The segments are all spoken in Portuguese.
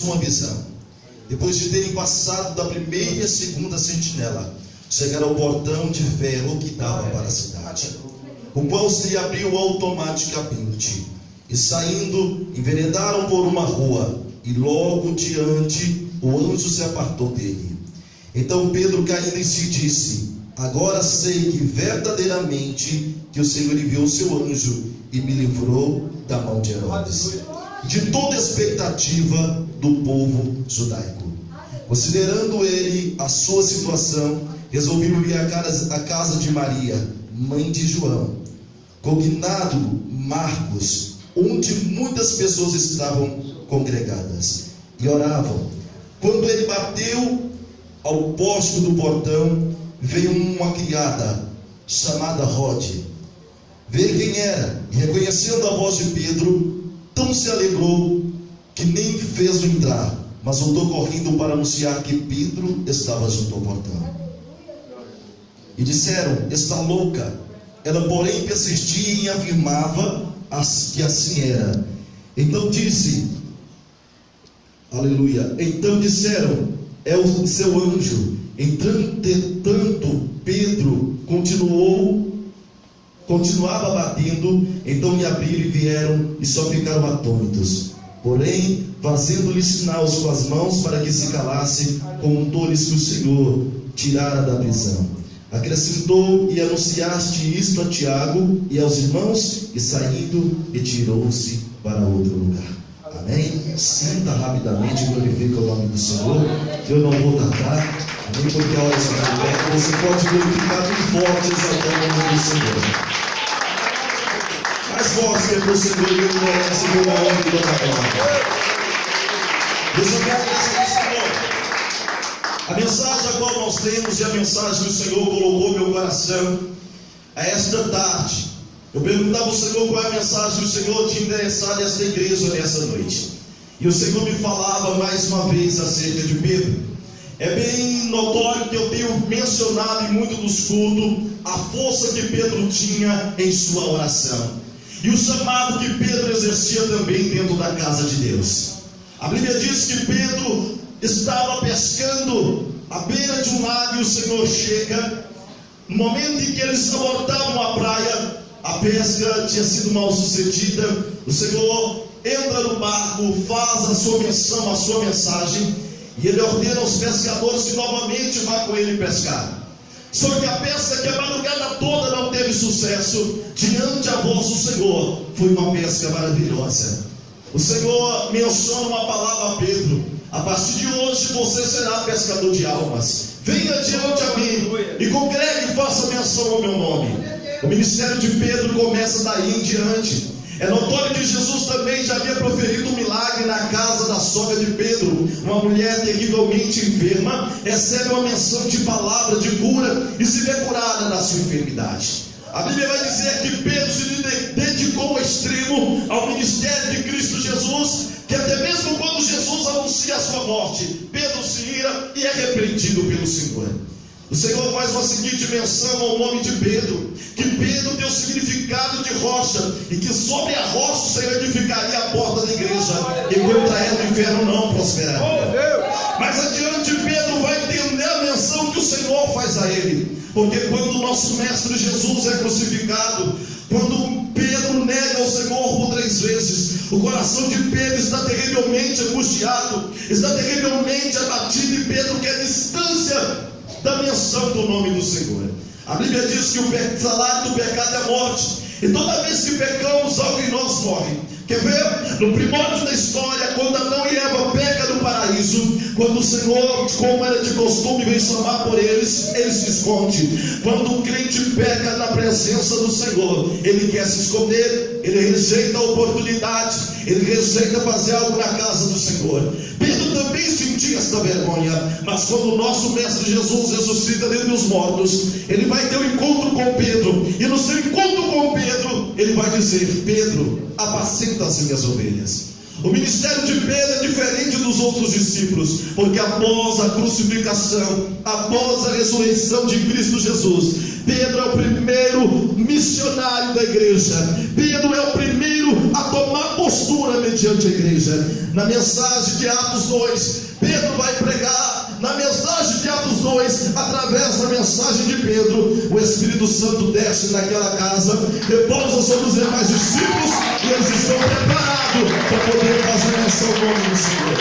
Uma visão. Depois de terem passado da primeira e a segunda sentinela, chegaram ao portão de ferro que dava para a cidade, o qual se abriu automaticamente, e saindo, enveredaram por uma rua, e logo diante o anjo se apartou dele. Então Pedro, caindo em si, disse: agora sei que verdadeiramente que o Senhor enviou o seu anjo e me livrou da mão de Herodes, de toda a expectativa do povo judaico. Considerando ele a sua situação, resolveu ir à casa de Maria, mãe de João, cognado Marcos, onde muitas pessoas estavam congregadas e oravam. Quando ele bateu ao poste do portão, veio uma criada chamada Rode ver quem era, e reconhecendo a voz de Pedro, tão se alegrou que nem fez entrar, mas voltou correndo para anunciar que Pedro estava junto ao portão. E disseram: está louca. Ela, porém, persistia e afirmava que assim era. Então disse, aleluia, então disseram: é o seu anjo. Entretanto, Pedro continuava batendo. Então lhe abriram e vieram, e só ficaram atônitos. Porém, fazendo-lhe sinais com as mãos para que se calasse, contou-lhes que o Senhor tirara da prisão. Acrescentou: e anunciaste isto a Tiago e aos irmãos? E saindo, retirou-se para outro lugar. Amém? Senta rapidamente, glorifica o nome do Senhor. Eu não vou tardar, amém? Porque a hora já está perto. Você pode glorificar bem forte, exaltando o nome do Senhor. Mais forte que é para o Senhor, Ele merece toda a honra e toda a glória. Deus abençoe o Senhor. A mensagem a qual nós temos e a mensagem que o Senhor colocou no meu coração a esta tarde. Eu perguntava ao Senhor qual é a mensagem que o Senhor tinha endereçado a esta igreja nessa noite. E o Senhor me falava mais uma vez acerca de Pedro. É bem notório que eu tenho mencionado em muitos dos cultos a força que Pedro tinha em sua oração, e o chamado que Pedro exercia também dentro da casa de Deus. A Bíblia diz que Pedro estava pescando à beira de um lago, e o Senhor chega. No momento em que eles abordavam a praia, a pesca tinha sido mal sucedida. O Senhor entra no barco, faz a sua missão, a sua mensagem, e Ele ordena aos pescadores que novamente vá com Ele pescar. Só que a pesca, que a madrugada toda não teve sucesso, diante a voz do Senhor, foi uma pesca maravilhosa. O Senhor menciona uma palavra a Pedro: a partir de hoje você será pescador de almas. Venha diante a mim e congregue e faça menção ao meu nome. O ministério de Pedro começa daí em diante. É notório que Jesus também já havia proferido um milagre na casa da sogra de Pedro. Uma mulher terrivelmente enferma recebe uma menção de palavra de cura e se vê curada da sua enfermidade. A Bíblia vai dizer que Pedro se dedicou ao extremo ao ministério de Cristo Jesus, que até mesmo quando Jesus anuncia a sua morte, Pedro se ira e é repreendido pelo Senhor. O Senhor faz uma seguinte menção ao nome de Pedro: que Pedro tem o significado de rocha, e que sobre a rocha o Senhor edificaria a porta da igreja, e contra ela o inferno não prosperaria. Mas adiante Pedro vai entender a menção que o Senhor faz a ele, porque quando o nosso mestre Jesus é crucificado, quando Pedro nega o Senhor por 3 vezes, o coração de Pedro está terrivelmente angustiado, está terrivelmente abatido, e Pedro quer distância da menção do nome do Senhor. A Bíblia diz que o salário do pecado é morte, e toda vez que pecamos, algo em nós morre. Quer ver? No primórdio da história, quando Adão e Eva pecam no paraíso, quando o Senhor, como era de costume, vem chamar por eles, ele se esconde. Quando o crente peca na presença do Senhor, ele quer se esconder, ele rejeita a oportunidade, ele rejeita fazer algo na casa do Senhor. Pedro também sentia esta vergonha, mas quando o nosso mestre Jesus ressuscita dentre os mortos, ele vai ter um encontro com Pedro, e no seu encontro com Pedro, ele vai dizer: Pedro, apacenta as minhas ovelhas. O ministério de Pedro é diferente dos outros discípulos, porque após a crucificação, após a ressurreição de Cristo Jesus, Pedro é o primeiro missionário da igreja. Pedro é o primeiro a tomar postura mediante a igreja. Na mensagem de Atos 2, Pedro vai pregar. Na mensagem de Atos 2, através da mensagem de Pedro, o Espírito Santo desce naquela casa, repousa sobre os demais discípulos, e eles estão preparados para poder fazer menção ao nome do Senhor.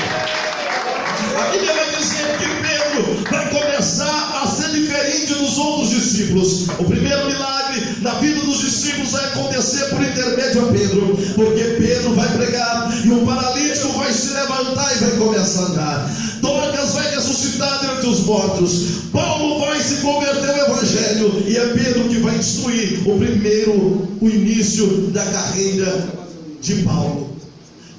A Bíblia vai dizer que Pedro vai começar a ser diferente dos outros discípulos. O primeiro milagre na vida dos discípulos vai acontecer por intermédio a Pedro, porque Pedro vai pregar e o paralítico vai se levantar e vai começar a andar. Dorcas vai ressuscitar dentre os mortos. Paulo vai se converter ao Evangelho, e é Pedro que vai instruir o início da carreira de Paulo.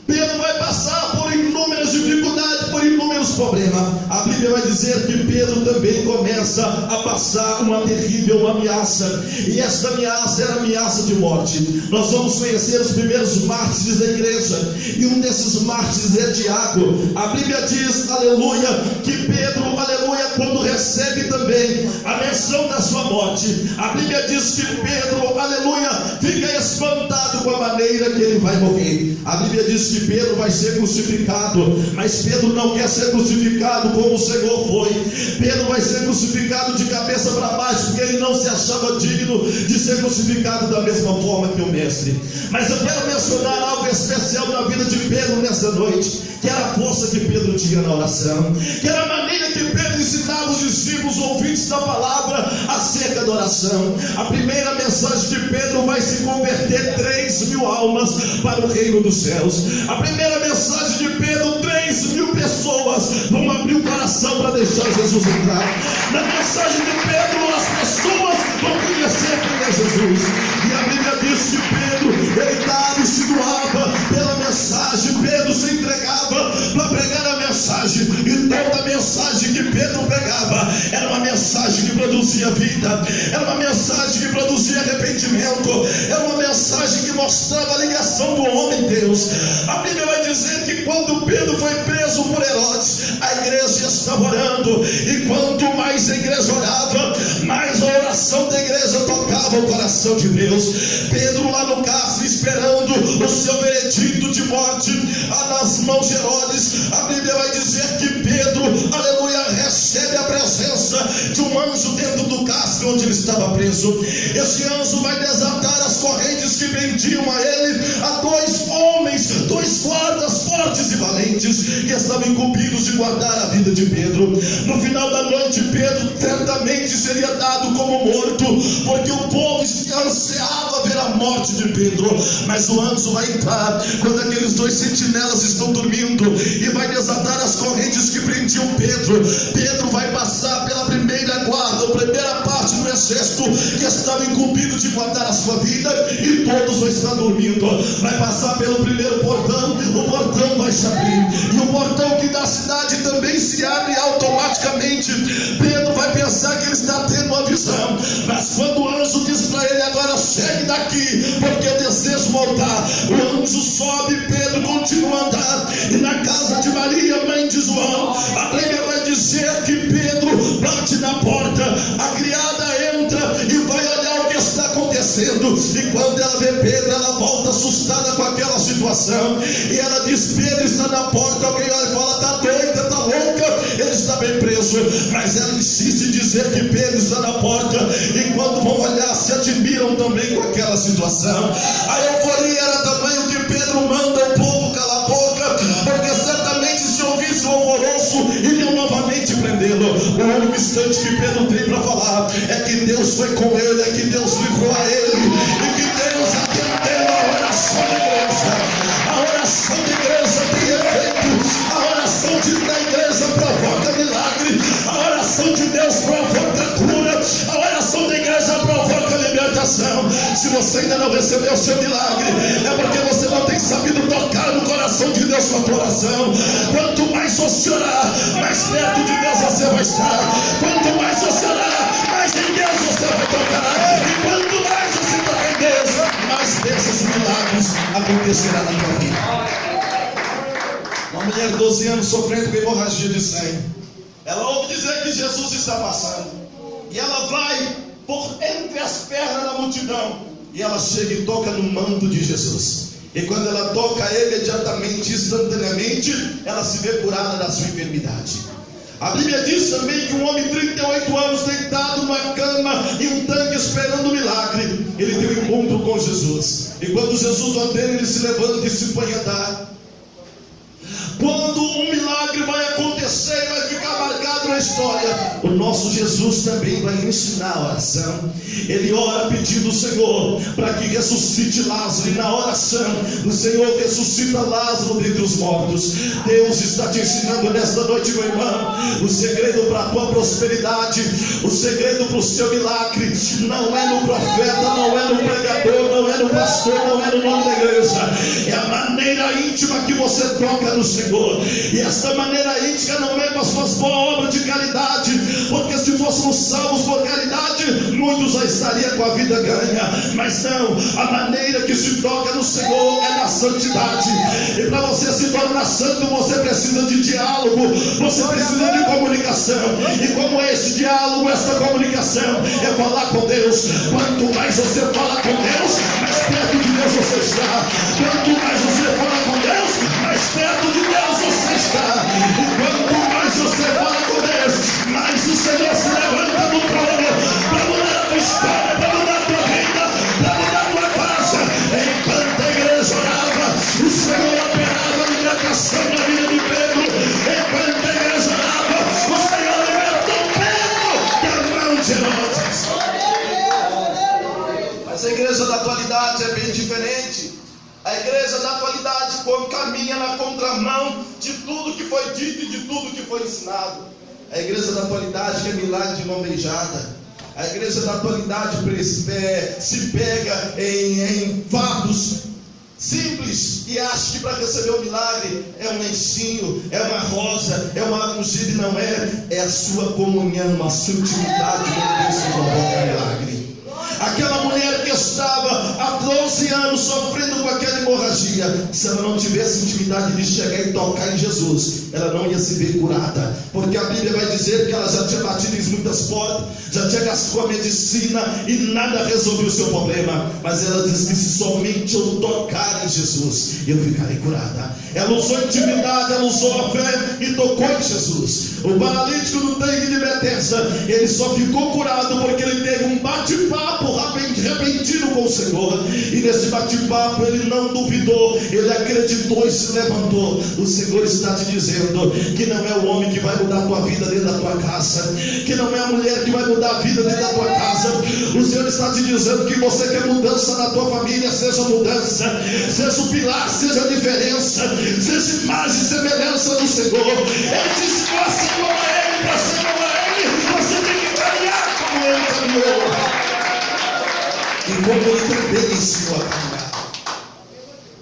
Pedro vai passar por inúmeras dificuldades, por inúmeros problemas. A Bíblia vai dizer que Pedro também começa a passar uma terrível ameaça, e esta ameaça era a ameaça de morte. Nós vamos conhecer os primeiros mártires da igreja, e um desses mártires é Tiago. A Bíblia diz, aleluia, que Pedro, aleluia, quando recebe também a menção da sua morte, a Bíblia diz que Pedro, aleluia, fica espantado com a maneira que ele vai morrer. A Bíblia diz que Pedro vai ser crucificado, mas Pedro não quer ser crucificado como o Senhor foi. Pedro vai ser crucificado de cabeça para baixo, porque ele não se achava digno de ser crucificado da mesma forma que o mestre. Mas eu quero mencionar algo especial na vida de Pedro nessa noite, que era a força que Pedro tinha na oração, que era a maneira que Pedro ensinava os discípulos ouvintes da palavra acerca da oração. A primeira mensagem de Pedro vai se converter 3.000 almas para o reino dos céus. A primeira mensagem de Pedro, 3.000 pessoas vão abrir o coração para deixar Jesus entrar. Na mensagem de Pedro, as pessoas vão conhecer quem é Jesus. E a Bíblia diz que Pedro, ele dava e se doava pela mensagem. Pedro se entregava para pregar a mensagem, e toda a mensagem que Pedro pregava era uma mensagem que produzia vida, era uma mensagem que produzia arrependimento, era uma mensagem que mostrava a ligação do homem e Deus. A Bíblia vai dizer que quando Pedro foi preso por Herodes, a igreja estava orando, e quanto mais a igreja orava, mais a oração da igreja tocava o coração de Deus. Pedro lá no cárcere esperando o seu veredito de morte nas mãos de Herodes, a Bíblia vai dizer que Pedro, aleluia, recebe a presença de um anjo dentro do cárcere onde ele estava preso. Esse anjo vai desatar as correntes que prendiam a ele a dois homens, dois guardas fortes e valentes, que estavam incumbidos de guardar a vida de Pedro. No final da noite, Pedro certamente seria dado como morto, porque o povo ansiava ver a morte de Pedro. Mas o anjo vai entrar quando aqueles dois sentinelas estão dormindo, e vai desatar as correntes que prendiam Pedro. Pedro vai passar pela primeira guarda, a primeira parte do exército que estava incumbido de guardar a sua vida, e todos vão estar dormindo. Vai passar pelo primeiro portão, o portão vai se abrir, e o portão que da cidade também se abre automaticamente. Pedro vai pensar que ele está tendo uma visão, mas quando o anjo diz para ele: agora segue daqui, porque eu desejo voltar, o anjo sobe, Pedro continua a andar, e na casa de Maria, mãe de João, a Bíblia vai dizer que Pedro bate na porta, a criada entra e vai olhar o que está acontecendo, e quando ela vê Pedro, ela volta assustada com aquela situação, e ela diz: Pedro está na porta. Alguém olha e fala: está doida, está louca, ele está bem preso. Mas ela insiste em dizer que Pedro está na porta, e quando vão olhar, se admiram também com aquela situação. A euforia era tamanho que Pedro manda o povo calar a boca, porque certamente se ouvisse o alvoroço, iriam novamente prendê-lo. O único instante que Pedro tem para falar é que Deus foi com ele, é que Deus livrou a ele, e que Deus atendeu a oração da igreja. A oração da igreja tem efeito, a oração da igreja provoca milagre, a oração de Deus provoca cura, a oração da igreja provoca libertação. Se você ainda não recebeu o seu milagre, é porque você não tem sabido tocar no coração de Deus com a tua oração. Quanto mais você orar, mais perto de Deus você vai estar. Quanto mais você orar, mais em Deus você vai tocar. E quanto mais você tocar em Deus, mais bênçãos e milagres acontecerá na tua vida. Uma mulher de 12 anos sofrendo com hemorragia de sangue, ela ouve dizer que Jesus está passando, e ela vai por entre as pernas da multidão, e ela chega e toca no manto de Jesus. E quando ela toca, imediatamente, instantaneamente, ela se vê curada da sua enfermidade. A Bíblia diz também que um homem de 38 anos deitado numa cama em um tanque esperando um milagre, ele tem um encontro com Jesus. E quando Jesus ordena, ele se levanta e se põe a andar. Quando um milagre vai acontecer e vai ficar marcado na história, o nosso Jesus também vai ensinar a oração. Ele ora pedindo ao Senhor para que ressuscite Lázaro, e na oração o Senhor ressuscita Lázaro dentre os mortos. Deus está te ensinando nesta noite, meu irmão, o segredo para a tua prosperidade, o segredo para o seu milagre não é no profeta, não é no pregador, não é no pastor, não é no nome da igreja, é a maneira íntima que você toca no Senhor. E esta maneira íntima não é com as suas boas obras de caridade, porque se fôssemos salvos por caridade, muitos já estariam com a vida ganha. Mas não, a maneira que se toca no Senhor é na santidade. E para você se tornar santo, você precisa de diálogo, você precisa de comunicação. E como é esse diálogo, esta comunicação? É falar com Deus. Quanto mais você fala com Deus, mais perto de Deus você está. Quanto mais você fala com Deus, mais perto de Deus você está. E quanto mais você fala com Deus, mais o Senhor se levanta no trono para mudar a tua história, para mudar a tua vida, para mudar a tua casa. Enquanto a igreja orava, o Senhor operava a libertação na vida de Pedro. Enquanto a igreja orava, o Senhor libertou Pedro da mão de Herodes. Mas a igreja da atualidade é bem diferente. A igreja da atualidade caminha na contramão de tudo que foi dito e de tudo que foi ensinado. A igreja da atualidade quer milagre de mão beijada. A igreja da atualidade se pega em fatos simples e acha que para receber o milagre é um lencinho, é uma rosa, é uma ungida, e não é. É a sua comunhão, a sua intimidade com Deus que provoca milagre. Aquela mulher que estava há 12 anos sofrendo com aquela hemorragia, se ela não tivesse intimidade de chegar e tocar em Jesus, ela não ia se ver curada, porque a Bíblia vai dizer que ela já tinha batido em muitas portas, já tinha gastou a medicina e nada resolveu o seu problema. Mas ela disse que se somente eu tocar em Jesus, eu ficarei curada. Ela usou intimidade, ela usou a fé e tocou em Jesus. O paralítico no tanque de Betesda, ele só ficou curado porque ele teve um bate-papo repentino com o Senhor. E nesse bate-papo ele não duvidou, ele acreditou e se levantou. O Senhor está te dizendo que não é o homem que vai mudar a tua vida dentro da tua casa, que não é a mulher que vai mudar a vida dentro da tua casa. O Senhor está te dizendo que você quer mudança na tua família, seja mudança, seja o pilar, seja a diferença, seja imagem e semelhança do Senhor. Ele disse que assim como é Ele, para ser como é Ele, você tem que caminhar como Ele caminhou. E como Ele também ensinou a caminhar.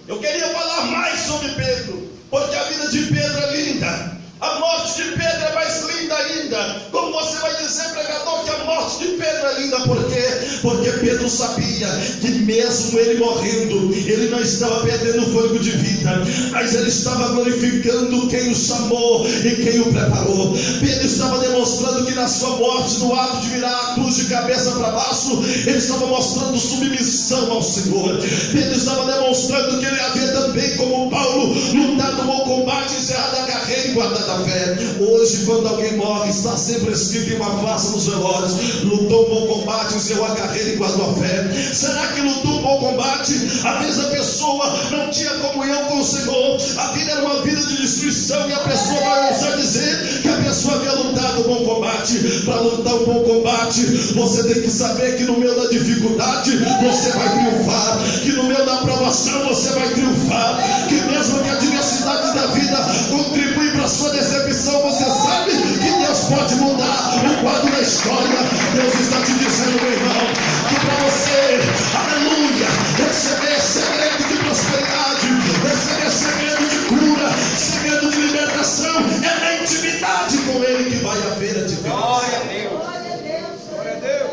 Eu queria falar mais sobre Pedro, porque a vida de Pedro é linda. A morte de Pedro é mais linda ainda. Como você vai dizer, pregador, que a morte de Pedro é linda? Por quê? Porque Pedro sabia que mesmo ele morrendo, ele não estava perdendo o fôlego de vida, mas ele estava glorificando quem o chamou e quem o preparou. Pedro estava demonstrando que na sua morte, no ato de virar a cruz de cabeça para baixo, ele estava mostrando submissão ao Senhor. Pedro estava demonstrando que ele havia também, como Paulo, lutado o bom combate, encerrado a carreira e guardado a fé. Hoje, quando alguém morre, está sempre escrito em uma face nos velórios: lutou um bom combate, encerrou a carreira e guardou a fé. Será que lutou um bom combate? Às vezes a pessoa não tinha comunhão com o Senhor, a vida era uma vida de destruição, e a pessoa vai ousar dizer que a pessoa havia lutado um bom combate. Para lutar um bom combate, você tem que saber que no meio da dificuldade você vai triunfar, que no meio da provação você vai triunfar, que mesmo que a adversidade da vida contribui para a sua decepção, você sabe que Deus pode mudar o quadro da história. Deus está te dizendo, meu irmão, que para você, aleluia, receber segredo de prosperidade, receber segredo de cura, segredo de libertação, é na intimidade com Ele que vai haver a diferença. Glória a Deus. Glória a Deus.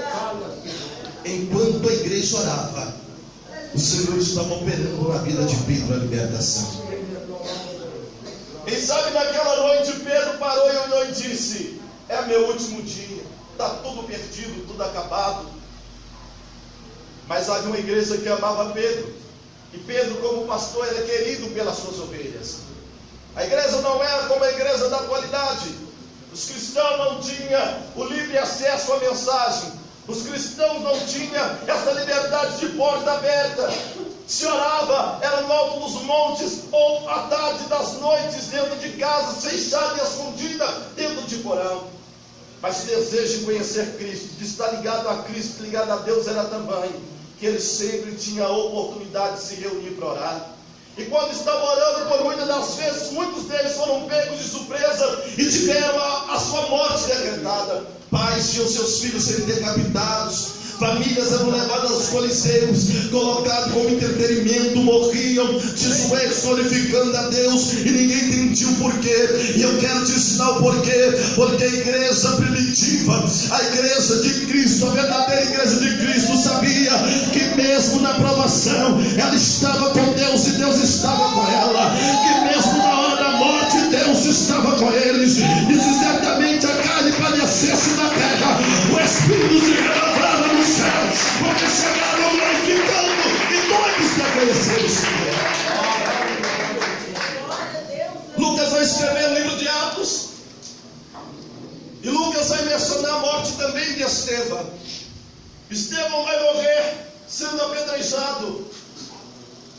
Enquanto a igreja orava, o Senhor estava operando na vida de Pedro a libertação. E sabe, naquela noite Pedro parou e olhou e disse: é meu último dia, está tudo perdido, tudo acabado. Mas havia uma igreja que amava Pedro, E Pedro, como pastor, ele é querido pelas suas ovelhas. A igreja não era como a igreja da atualidade. Os cristãos não tinham o livre acesso à mensagem. Os cristãos não tinham essa liberdade de porta aberta. Se orava, era no alto dos montes, ou à tarde das noites, dentro de casa, fechada e escondida, dentro de porão. Mas o desejo de conhecer Cristo, de estar ligado a Cristo, ligado a Deus, era também que ele sempre tinha a oportunidade de se reunir para orar. E quando estava orando, por muitas das vezes, muitos deles foram pegos de surpresa e tiveram a sua morte decretada. Pais tinham seus filhos sendo decapitados, famílias eram levadas aos coliseus, colocados como entretenimento, morriam de joelhos glorificando a Deus, e ninguém entendia o porquê. E eu quero te ensinar o porquê. Porque a igreja primitiva, a igreja de Cristo, a verdadeira igreja de Cristo, sabia que mesmo na provação ela estava com Deus e Deus estava com ela, que mesmo na hora da morte Deus estava com eles. E se certamente a carne padecesse na terra, o Espírito se renovava no céu, porque chegaram glorificando e doidos para conhecer o Senhor. Lucas vai escrever o livro de Atos, e Lucas vai mencionar a morte também de Estevão. Estevão vai morrer sendo apedrejado.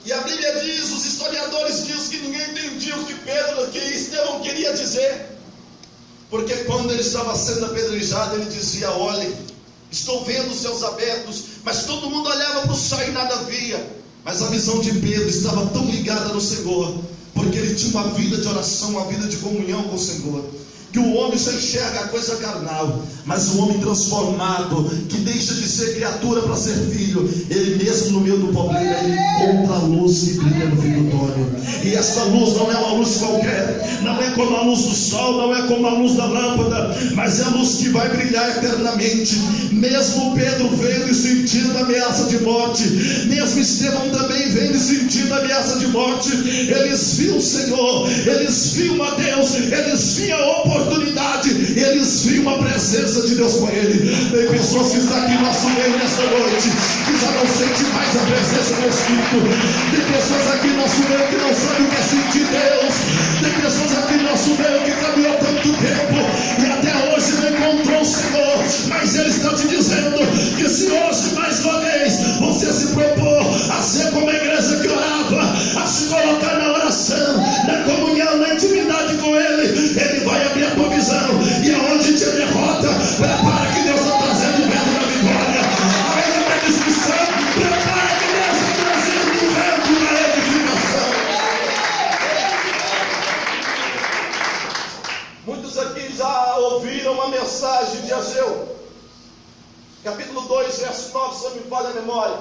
E a Bíblia diz, os historiadores dizem que ninguém entendia o que Estevão queria dizer. Porque quando ele estava sendo apedrejado, ele dizia: olhe, estou vendo os céus abertos. Mas todo mundo olhava para o céu e nada via. Mas a visão de Pedro estava tão ligada no Senhor, porque ele tinha uma vida de oração, uma vida de comunhão com o Senhor, que o homem só enxerga a coisa carnal. Mas o homem transformado, que deixa de ser criatura para ser filho, ele mesmo no meio do problema, ele encontra a luz que brilha no fim do túnel. E essa luz não é uma luz qualquer, não é como a luz do sol, não é como a luz da lâmpada, mas é a luz que vai brilhar eternamente. Mesmo Pedro vendo e sentindo a ameaça de morte, mesmo Estevão também vendo e sentindo a ameaça de morte, eles viam o Senhor, eles viam a Deus, eles viam a oportunidade, eles viam a presença de Deus com ele. Tem pessoas que estão aqui no nosso meio nesta noite, que já não sentem mais a presença do Espírito. Tem pessoas aqui no nosso meio que não sabem o que é sentir Deus. Tem pessoas aqui no nosso meio que caminhou tanto tempo e até hoje não encontrou o Senhor. Mas Ele está te dizendo que se hoje mais uma vez você se propor a ser como a igreja que orava, a se colocar na oração, na comunhão, na intimidade com Ele, Ele vai abrir a tua visão. E aonde te derrota, prepara que Deus está trazendo o vento da vitória. Aonde tem destruição, prepara que Deus está trazendo o vento da edificação. Muitos aqui já ouviram uma mensagem de Ageu, capítulo 2, verso 9, se não me falha a memória.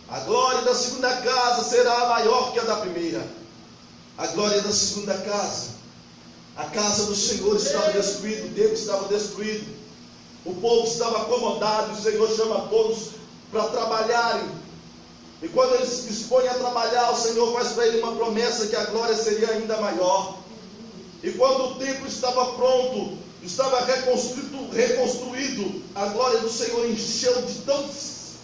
A glória da segunda casa será maior que a da primeira. A glória da segunda casa. A casa do Senhor estava destruída, o templo estava destruído, o povo estava acomodado. O Senhor chama todos para trabalharem, e quando eles se dispõem a trabalhar, o Senhor faz para ele uma promessa que a glória seria ainda maior. E quando o templo estava pronto, estava reconstruído, a glória do Senhor encheu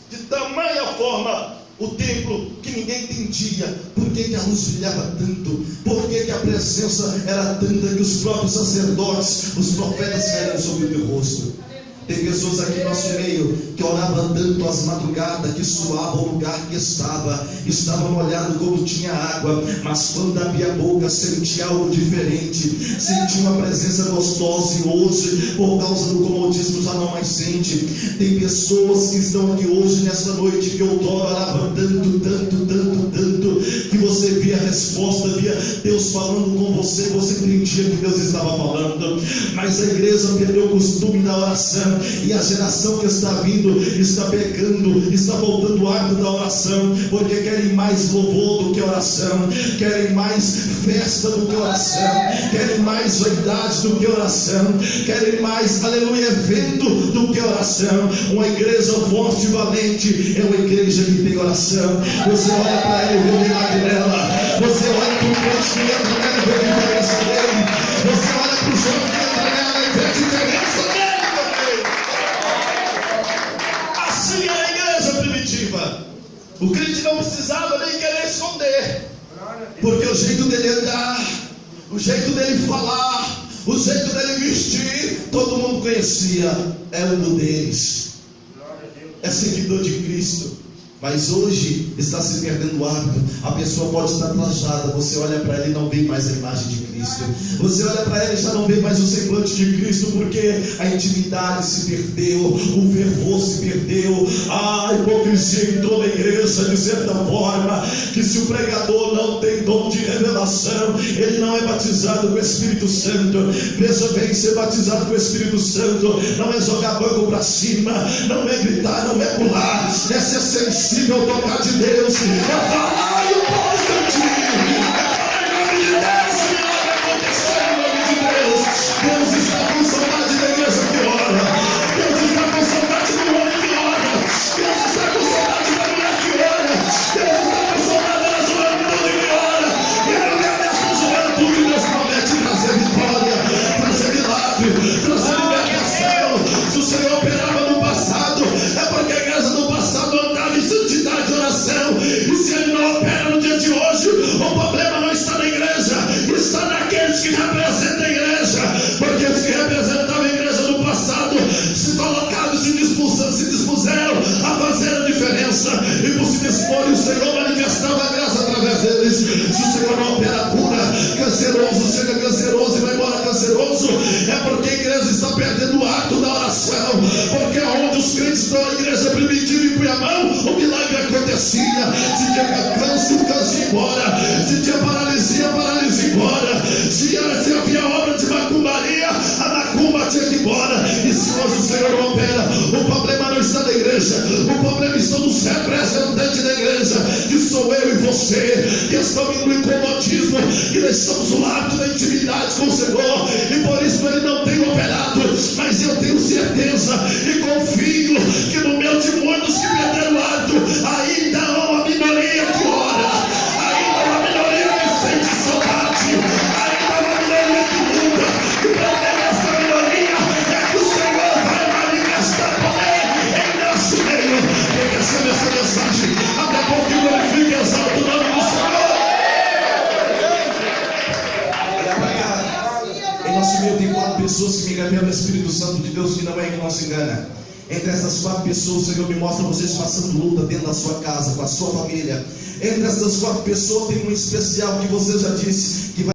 de tamanha forma o templo, que ninguém entendia por que a luz brilhava tanto, por que a presença era tanta, que os próprios sacerdotes, os profetas caíram sobre o teu rosto. Tem pessoas aqui no nosso meio que oravam tanto às madrugadas, que suava o lugar que estava molhado como tinha água, mas quando abria a boca sentia algo diferente, sentia uma presença gostosa, e hoje, por causa do comodismo, já não mais sente. Tem pessoas que estão aqui hoje, nessa noite, que outrora oravam tanto, que você via a resposta, via Deus falando com você, você entendia que Deus estava falando, mas a igreja perdeu o costume da oração. E a geração que está vindo está pecando, está voltando o hábito da oração, porque querem mais louvor do que oração, querem mais festa do que oração, querem mais vaidade do que oração, querem mais, aleluia, evento do que oração. Uma igreja forte e valente é uma igreja que tem oração. Você olha para ela e vê o milagre dela, você olha para o crente que entra nela e vê a diferença dele, você olha para o jovem que entra nela e vê a diferença dele. Assim era a igreja primitiva. O crente não precisava nem querer esconder Porque o jeito dele andar, o jeito dele falar, o jeito dele vestir, todo mundo conhecia. É um deles, é seguidor de Cristo. Mas hoje está se perdendo o hábito. A pessoa pode estar trajada, você olha para ela e não vê mais a imagem de Cristo. Você olha para ela e já não vê mais o semblante de Cristo, porque a intimidade se perdeu, o fervor se perdeu, a hipocrisia entrou na igreja de certa forma, que se o pregador não tem dom de revelação, ele não é batizado com o Espírito Santo. Veja bem, ser batizado com o Espírito Santo não é jogar banco para cima, não é gritar, não é pular, é ser sensível ao tocar de Deus, é falar e o pós cantir, é falar em nome de Deus, e nada vai acontecer em nome de Deus. Deus está com saudade da igreja que ora, Deus está com saudade do homem que ora, Deus está com saudade da mulher que ora, Deus está com saudade da juventude que ora. Quero ver nessa juventude, Deus promete trazer vitória, trazer milagre, trazer libertação. Se o Senhor operava no passado, é porque a igreja do passado andava em santidade e oração. E se ele não opera no dia de hoje, o problema não está na igreja, está naqueles que representam a igreja. Porque os que representavam a igreja no passado se colocaram e se dispuseram a fazer a diferença. E por se disporem, o Senhor manifestava a graça através deles. Se o Senhor não opera a cura, canceroso chega canceroso e vai embora canceroso, é porque a igreja está perdendo o ato da oração. Porque onde os crentes estão, a igreja primitiva e põe a mão, o milagre acontecia. Se tinha câncer, o câncer ia embora. Se tinha paralisia, a paralisia ia embora. Se havia obra de macumbaria, a macumba tinha que ir embora. E se hoje o Senhor não opera, o problema não está na igreja, o problema está nos representantes da igreja, que sou eu e você, que estamos no incomodismo, que deixamos o hábito da intimidade com o Senhor, e por isso ele não tem operado. Mas eu tenho certeza e confio que no meio de muitos que perderam o hábito, ainda há uma minoria que ora, ainda há uma minoria que sente saudade, ainda há uma minoria que muda. E para ter essa minoria é que o Senhor vai manifestar poder em nosso meio. Quem recebe essa mensagem, até porque glorifique e exalta o nome do Senhor. Em nosso meio tem 4 pessoas que me enganam no Espírito Santo de Deus, que não é que não se engana. Entre essas 4 pessoas, o Senhor me mostra vocês passando luta dentro da sua casa, com a sua família. Entre essas 4 pessoas tem um especial que você já disse que vai